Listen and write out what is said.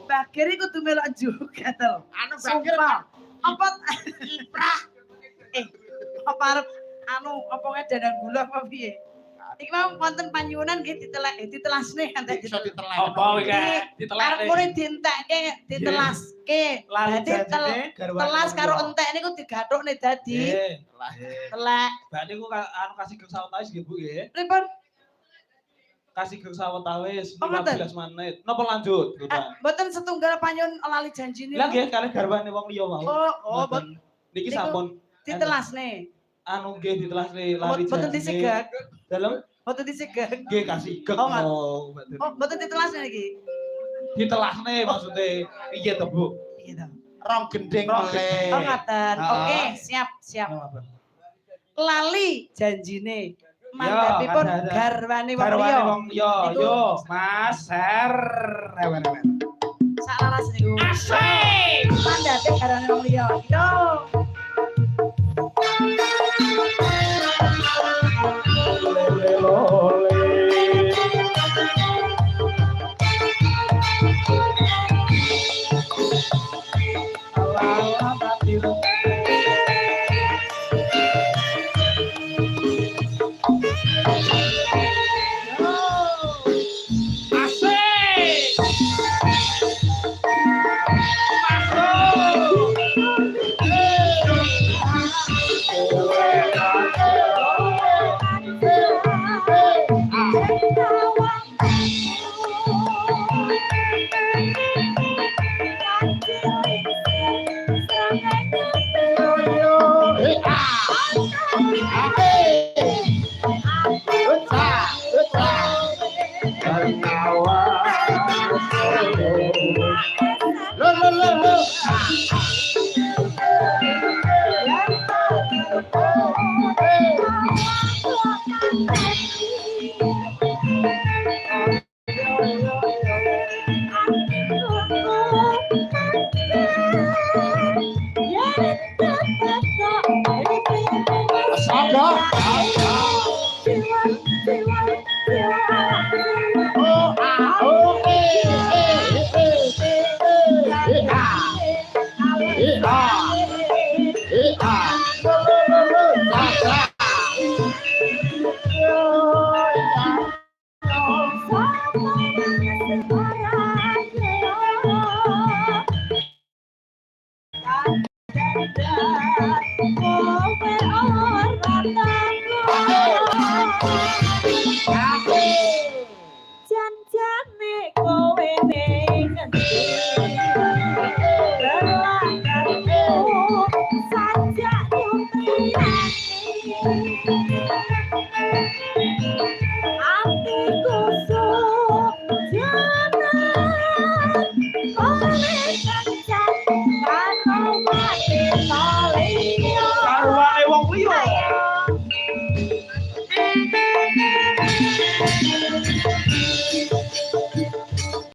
Bakir iku kudu melok juga to. Anu bakir apa kiprah. Apa arep apa ngedandang gula apa piye? Iki mau wonten panyuwunan nggih ditelasne kanthi Iso ditelek. Apa iki ditelek? Arep mure dientekke, ditelaske. Dadi telas karo entek niku digathukne dadi telek. Berarti ku kasih gek sawetawis nggih Bu nggih. Pripun? Kasih gek sawetawis Oh, 15 menit. Napa lanjut, Bapak? Mboten setunggal panyuwun lali janjine. Lah nggih kalih garwane wong liya wau. Oh, Mboten. Niki sampun ditelasne. Anu nggih ditelasne lali janjine. Mboten disegak. Dalem Mboten disegak. nggih kasih gek. Oh, mboten ditelasne iki. Ditelasne maksude piye to, Bu? Piye to? Rong gendeng oleh. Oh, ngaten. Oke, siap. Lali janjine. Mandhapipun garwane wong liya. Yo, Mas Ser. Rewen-rewen. Sak laras niku. Asik. Mandhape garwane wong liya. Yo.